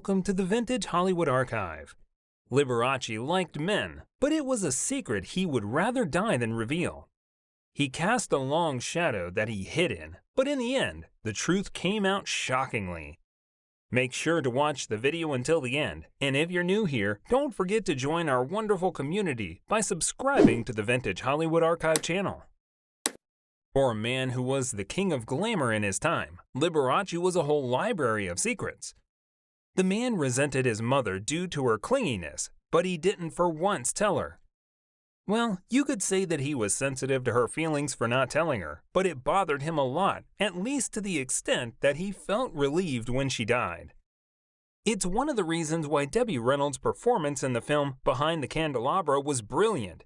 welcome to the Vintage Hollywood Archive. Liberace liked men, but it was a secret he would rather die than reveal. He cast a long shadow that he hid in, but in the end, the truth came out shockingly. Make sure to watch the video until the end, and if you're new here, don't forget to join our wonderful community by subscribing to the Vintage Hollywood Archive channel. For a man who was the king of glamour in his time, Liberace was a whole library of secrets. The man resented his mother due to her clinginess, but he didn't for once tell her. Well, you could say that he was sensitive to her feelings for not telling her, but it bothered him a lot, at least to the extent that he felt relieved when she died. It's one of the reasons why Debbie Reynolds' performance in the film Behind the Candelabra was brilliant.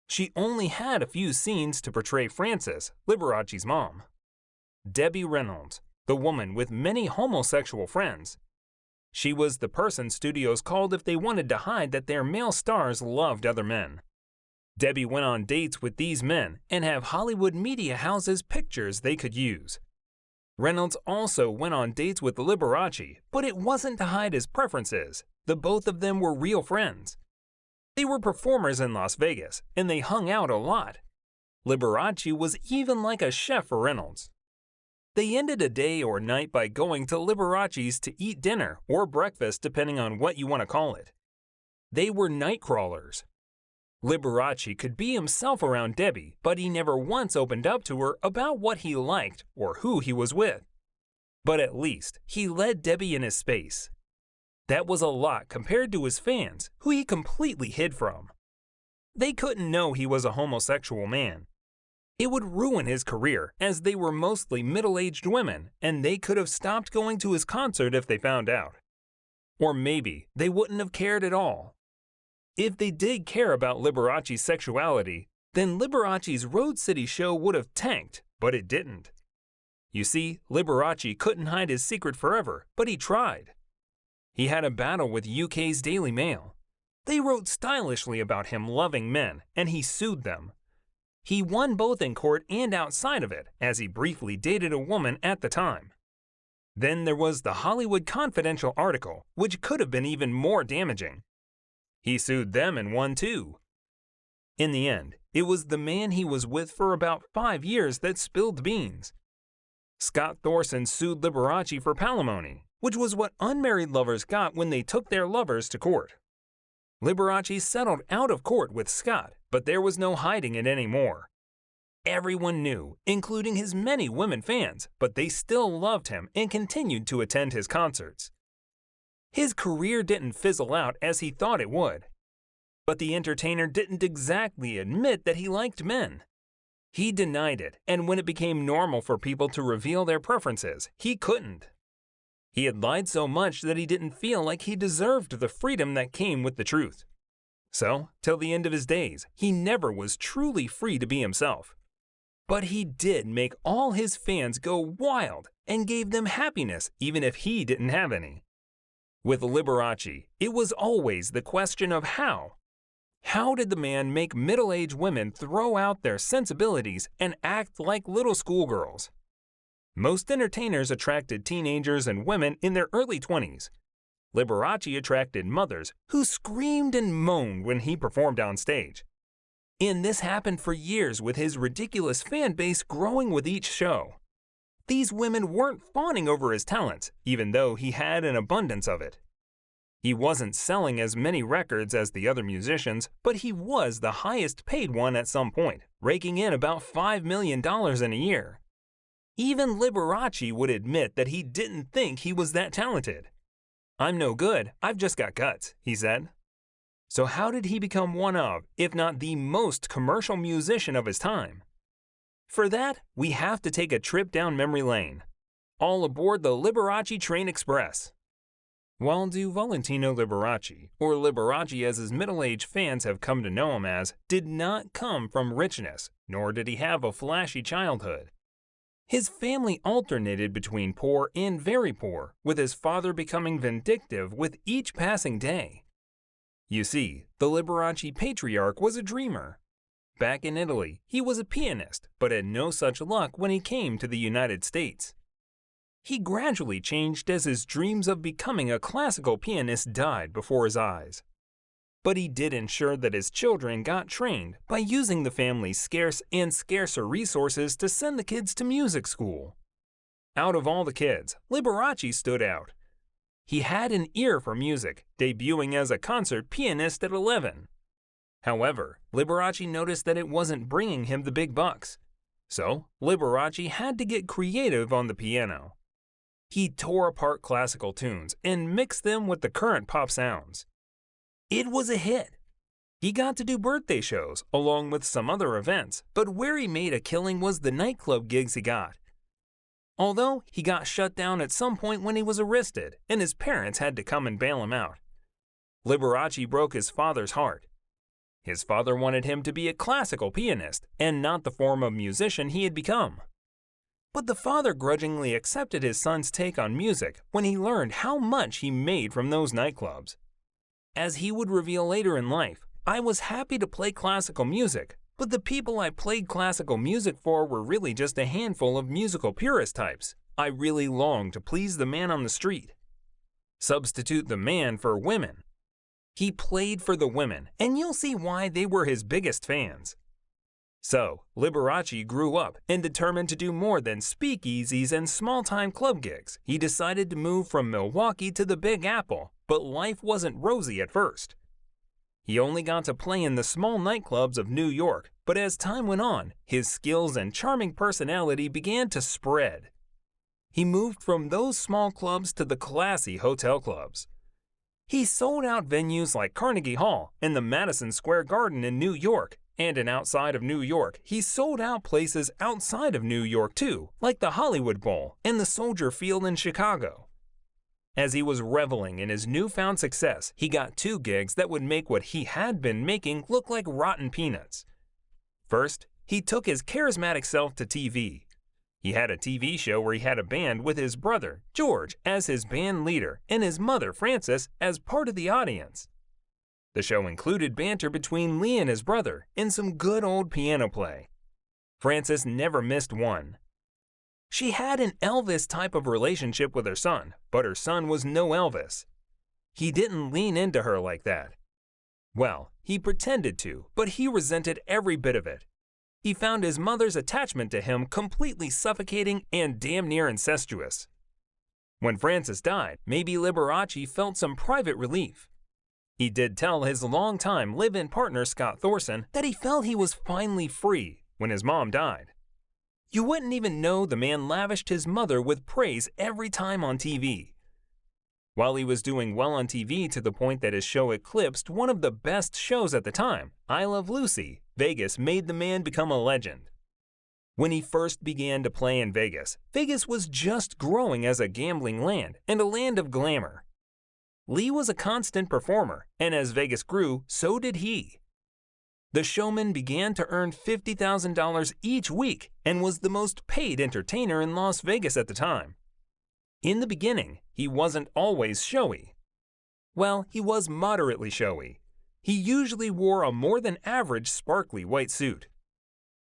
She only had a few scenes to portray Frances, Liberace's mom. Debbie Reynolds, the woman with many homosexual friends. She was the person studios called if they wanted to hide that their male stars loved other men. Debbie went on dates with these men and have Hollywood media houses pictures they could use. Reynolds also went on dates with Liberace, but it wasn't to hide his preferences. The both of them were real friends. They were performers in Las Vegas, and they hung out a lot. Liberace was even like a chef for Reynolds. They ended a day or night by going to Liberace's to eat dinner or breakfast depending on what you want to call it. They were night crawlers. Liberace could be himself around Debbie, but he never once opened up to her about what he liked or who he was with. But at least, he let Debbie in his space. That was a lot compared to his fans, who he completely hid from. They couldn't know he was a homosexual man. It would ruin his career, as they were mostly middle-aged women, and they could have stopped going to his concert if they found out. Or maybe they wouldn't have cared at all. If they did care about Liberace's sexuality, then Liberace's Road City show would have tanked, but it didn't. You see, Liberace couldn't hide his secret forever, but he tried. He had a battle with UK's Daily Mail. They wrote stylishly about him loving men, and he sued them. He won both in court and outside of it, as he briefly dated a woman at the time. Then there was the Hollywood Confidential article, which could have been even more damaging. He sued them and won too. In the end, it was the man he was with for about 5 years that spilled beans. Scott Thorson sued Liberace for palimony, which was what unmarried lovers got when they took their lovers to court. Liberace settled out of court with Scott, but there was no hiding it anymore. Everyone knew, including his many women fans, but they still loved him and continued to attend his concerts. His career didn't fizzle out as he thought it would. But the entertainer didn't exactly admit that he liked men. He denied it, and when it became normal for people to reveal their preferences, he couldn't. He had lied so much that he didn't feel like he deserved the freedom that came with the truth. So, till the end of his days, he never was truly free to be himself. But he did make all his fans go wild and gave them happiness even if he didn't have any. With Liberace, it was always the question of how. How did the man make middle-aged women throw out their sensibilities and act like little schoolgirls? Most entertainers attracted teenagers and women in their early 20s. Liberace attracted mothers who screamed and moaned when he performed on stage. And this happened for years with his ridiculous fan base growing with each show. These women weren't fawning over his talents, even though he had an abundance of it. He wasn't selling as many records as the other musicians, but he was the highest paid one at some point, raking in about $5 million in a year. Even Liberace would admit that he didn't think he was that talented. "I'm no good, I've just got guts," he said. So how did he become one of, if not the most commercial musician of his time? For that, we have to take a trip down memory lane. All aboard the Liberace Train Express. Waldo Valentino Liberace, or Liberace as his middle-aged fans have come to know him as, did not come from richness, nor did he have a flashy childhood. His family alternated between poor and very poor, with his father becoming vindictive with each passing day. You see, the Liberace patriarch was a dreamer. Back in Italy, he was a pianist, but had no such luck when he came to the United States. He gradually changed as his dreams of becoming a classical pianist died before his eyes. But he did ensure that his children got trained by using the family's scarce and scarcer resources to send the kids to music school. Out of all the kids, Liberace stood out. He had an ear for music, debuting as a concert pianist at 11. However, Liberace noticed that it wasn't bringing him the big bucks. So, Liberace had to get creative on the piano. He tore apart classical tunes and mixed them with the current pop sounds. It was a hit. He got to do birthday shows along with some other events, but where he made a killing was the nightclub gigs he got. Although he got shut down at some point when he was arrested, and his parents had to come and bail him out. Liberace broke his father's heart. His father wanted him to be a classical pianist and not the form of musician he had become. But the father grudgingly accepted his son's take on music when he learned how much he made from those nightclubs. As he would reveal later in life, I was happy to play classical music, but the people I played classical music for were really just a handful of musical purist types. I really longed to please the man on the street. Substitute the man for women. He played for the women, and you'll see why they were his biggest fans. So, Liberace grew up and determined to do more than speakeasies and small-time club gigs. He decided to move from Milwaukee to the Big Apple, but life wasn't rosy at first. He only got to play in the small nightclubs of New York, but as time went on, his skills and charming personality began to spread. He moved from those small clubs to the classy hotel clubs. He sold out venues like Carnegie Hall and the Madison Square Garden in New York, and outside of New York, he sold out places outside of New York too, like the Hollywood Bowl and the Soldier Field in Chicago. As he was reveling in his newfound success, he got 2 gigs that would make what he had been making look like rotten peanuts. First, he took his charismatic self to TV. He had a TV show where he had a band with his brother, George, as his band leader and his mother, Frances, as part of the audience. The show included banter between Lee and his brother and some good old piano play. Frances never missed one. She had an Elvis type of relationship with her son, but her son was no Elvis. He didn't lean into her like that. Well, he pretended to, but he resented every bit of it. He found his mother's attachment to him completely suffocating and damn near incestuous. When Frances died, maybe Liberace felt some private relief. He did tell his longtime live-in partner Scott Thorson that he felt he was finally free when his mom died. You wouldn't even know the man lavished his mother with praise every time on TV. While he was doing well on TV to the point that his show eclipsed one of the best shows at the time, I Love Lucy, Vegas made the man become a legend. When he first began to play in Vegas, Vegas was just growing as a gambling land and a land of glamour. Lee was a constant performer, and as Vegas grew, so did he. The showman began to earn $50,000 each week and was the most paid entertainer in Las Vegas at the time. In the beginning, he wasn't always showy. Well, he was moderately showy. He usually wore a more than average sparkly white suit.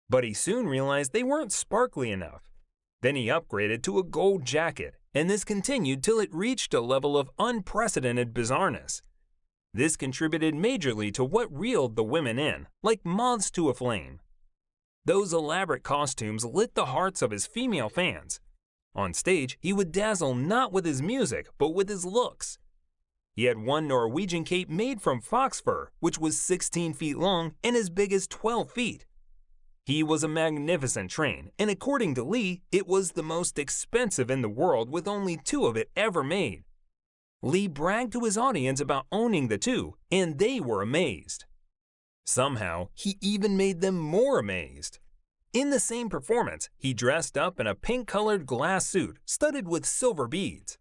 But he soon realized they weren't sparkly enough. Then he upgraded to a gold jacket, and this continued till it reached a level of unprecedented bizarreness. This contributed majorly to what reeled the women in, like moths to a flame. Those elaborate costumes lit the hearts of his female fans. On stage, he would dazzle not with his music, but with his looks. He had one Norwegian cape made from fox fur, which was 16 feet long and as big as 12 feet. He was a magnificent train, and according to Lee, it was the most expensive in the world with only 2 of it ever made. Lee bragged to his audience about owning the 2, and they were amazed. Somehow, he even made them more amazed. In the same performance, he dressed up in a pink-colored glass suit studded with silver beads.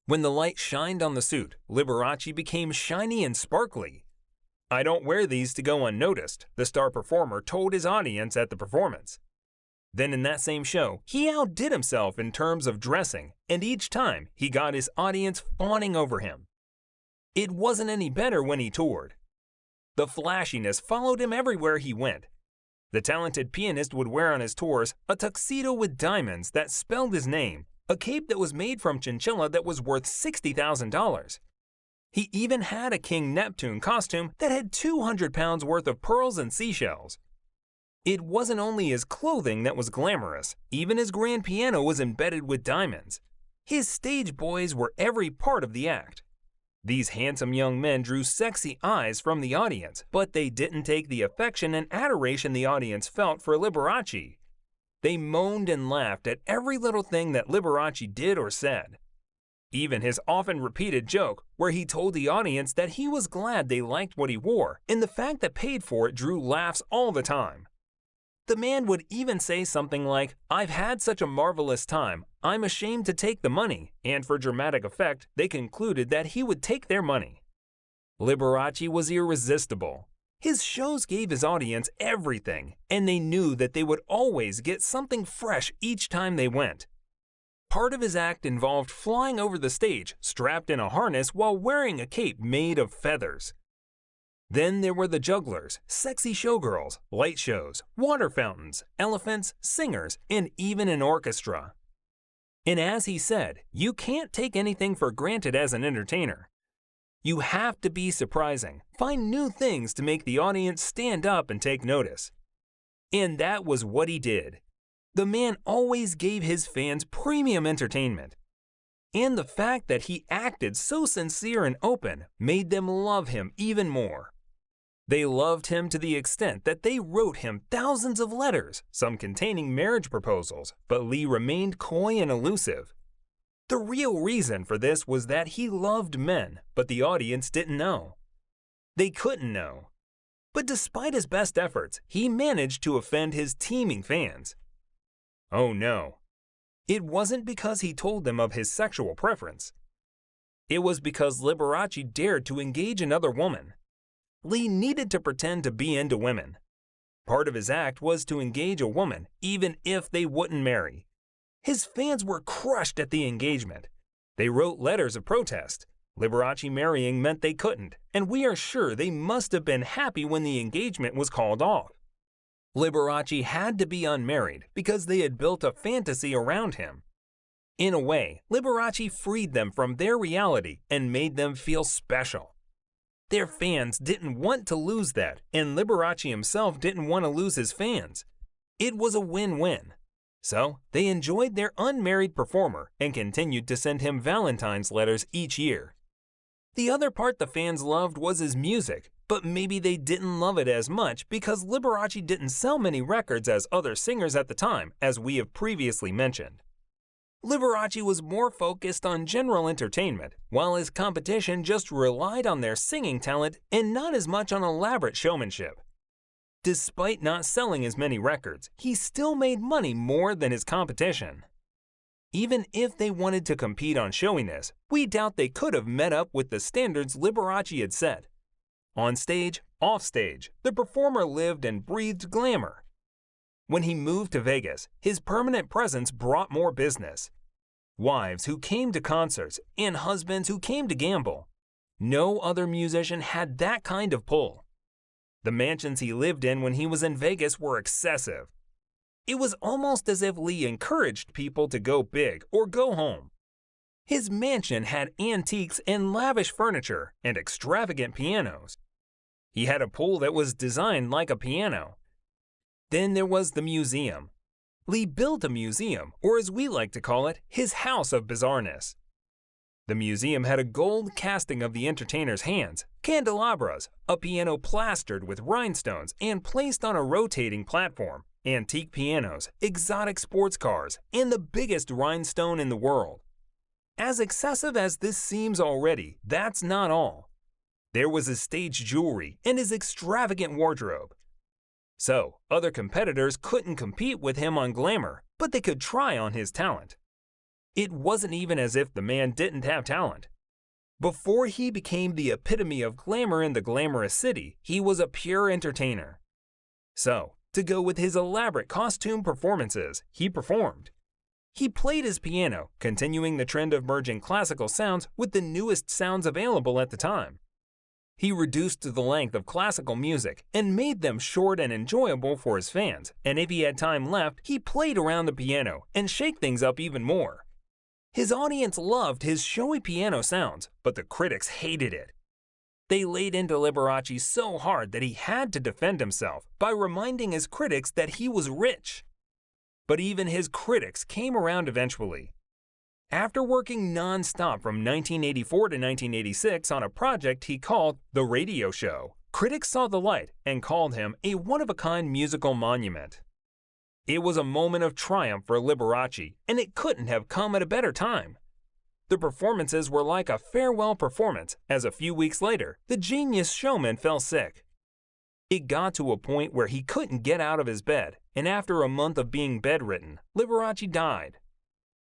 When the light shined on the suit, Liberace became shiny and sparkly. "I don't wear these to go unnoticed," the star performer told his audience at the performance. Then in that same show, he outdid himself in terms of dressing, and each time he got his audience fawning over him. It wasn't any better when he toured. The flashiness followed him everywhere he went. The talented pianist would wear on his tours a tuxedo with diamonds that spelled his name, a cape that was made from chinchilla that was worth $60,000. He even had a King Neptune costume that had 200 pounds worth of pearls and seashells. It wasn't only his clothing that was glamorous, even his grand piano was embedded with diamonds. His stage boys were every part of the act. These handsome young men drew sexy eyes from the audience, but they didn't take the affection and adoration the audience felt for Liberace. They moaned and laughed at every little thing that Liberace did or said. Even his often repeated joke, where he told the audience that he was glad they liked what he wore, and the fact that paid for it drew laughs all the time. The man would even say something like, "I've had such a marvelous time, I'm ashamed to take the money," and for dramatic effect, they concluded that he would take their money. Liberace was irresistible. His shows gave his audience everything, and they knew that they would always get something fresh each time they went. Part of his act involved flying over the stage, strapped in a harness while wearing a cape made of feathers. Then there were the jugglers, sexy showgirls, light shows, water fountains, elephants, singers, and even an orchestra. And as he said, you can't take anything for granted as an entertainer. You have to be surprising, find new things to make the audience stand up and take notice. And that was what he did. The man always gave his fans premium entertainment. And the fact that he acted so sincere and open made them love him even more. They loved him to the extent that they wrote him thousands of letters, some containing marriage proposals, but Lee remained coy and elusive. The real reason for this was that he loved men, but the audience didn't know. They couldn't know. But despite his best efforts, he managed to offend his teeming fans. Oh no. It wasn't because he told them of his sexual preference. It was because Liberace dared to engage another woman. Lee needed to pretend to be into women. Part of his act was to engage a woman, even if they wouldn't marry. His fans were crushed at the engagement. They wrote letters of protest. Liberace marrying meant they couldn't, and we are sure they must have been happy when the engagement was called off. Liberace had to be unmarried because they had built a fantasy around him. In a way, Liberace freed them from their reality and made them feel special. Their fans didn't want to lose that, and Liberace himself didn't want to lose his fans. It was a win-win. So, they enjoyed their unmarried performer and continued to send him Valentine's letters each year. The other part the fans loved was his music, but maybe they didn't love it as much because Liberace didn't sell many records as other singers at the time, as we have previously mentioned. Liberace was more focused on general entertainment, while his competition just relied on their singing talent and not as much on elaborate showmanship. Despite not selling as many records, he still made money more than his competition. Even if they wanted to compete on showiness, we doubt they could have met up with the standards Liberace had set. On stage, off stage, the performer lived and breathed glamour. When he moved to Vegas, his permanent presence brought more business. Wives who came to concerts and husbands who came to gamble. No other musician had that kind of pull. The mansions he lived in when he was in Vegas were excessive. It was almost as if Lee encouraged people to go big or go home. His mansion had antiques and lavish furniture and extravagant pianos. He had a pool that was designed like a piano. Then there was the museum. Lee built a museum, or as we like to call it, his house of bizarreness. The museum had a gold casting of the entertainer's hands, candelabras, a piano plastered with rhinestones and placed on a rotating platform, antique pianos, exotic sports cars, and the biggest rhinestone in the world. As excessive as this seems already, that's not all. There was his stage jewelry and his extravagant wardrobe. So, other competitors couldn't compete with him on glamour, but they could try on his talent. It wasn't even as if the man didn't have talent. Before he became the epitome of glamour in the glamorous city, he was a pure entertainer. So, to go with his elaborate costume performances, he performed. He played his piano, continuing the trend of merging classical sounds with the newest sounds available at the time. He reduced the length of classical music and made them short and enjoyable for his fans, and if he had time left, he played around the piano and shake things up even more. His audience loved his showy piano sounds, but the critics hated it. They laid into Liberace so hard that he had to defend himself by reminding his critics that he was rich. But even his critics came around eventually. After working non-stop from 1984 to 1986 on a project he called The Radio Show, critics saw the light and called him a one-of-a-kind musical monument. It was a moment of triumph for Liberace, and it couldn't have come at a better time. The performances were like a farewell performance, as a few weeks later, the genius showman fell sick. It got to a point where he couldn't get out of his bed, and after a month of being bedridden, Liberace died.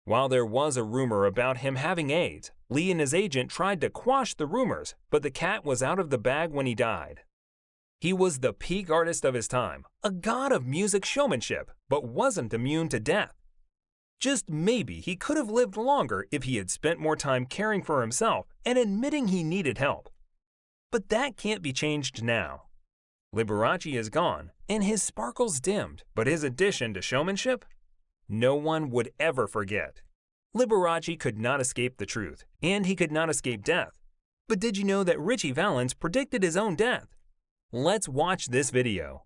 While there was a rumor about him having AIDS, Lee and his agent tried to quash the rumors, but the cat was out of the bag when he died. He was the peak artist of his time, a god of music showmanship, but wasn't immune to death. Just maybe he could have lived longer if he had spent more time caring for himself and admitting he needed help. But that can't be changed now. Liberace is gone, and his sparkles dimmed, but his addition to showmanship? No one would ever forget. Liberace could not escape the truth, and he could not escape death. But did you know that Ritchie Valens predicted his own death? Let's watch this video.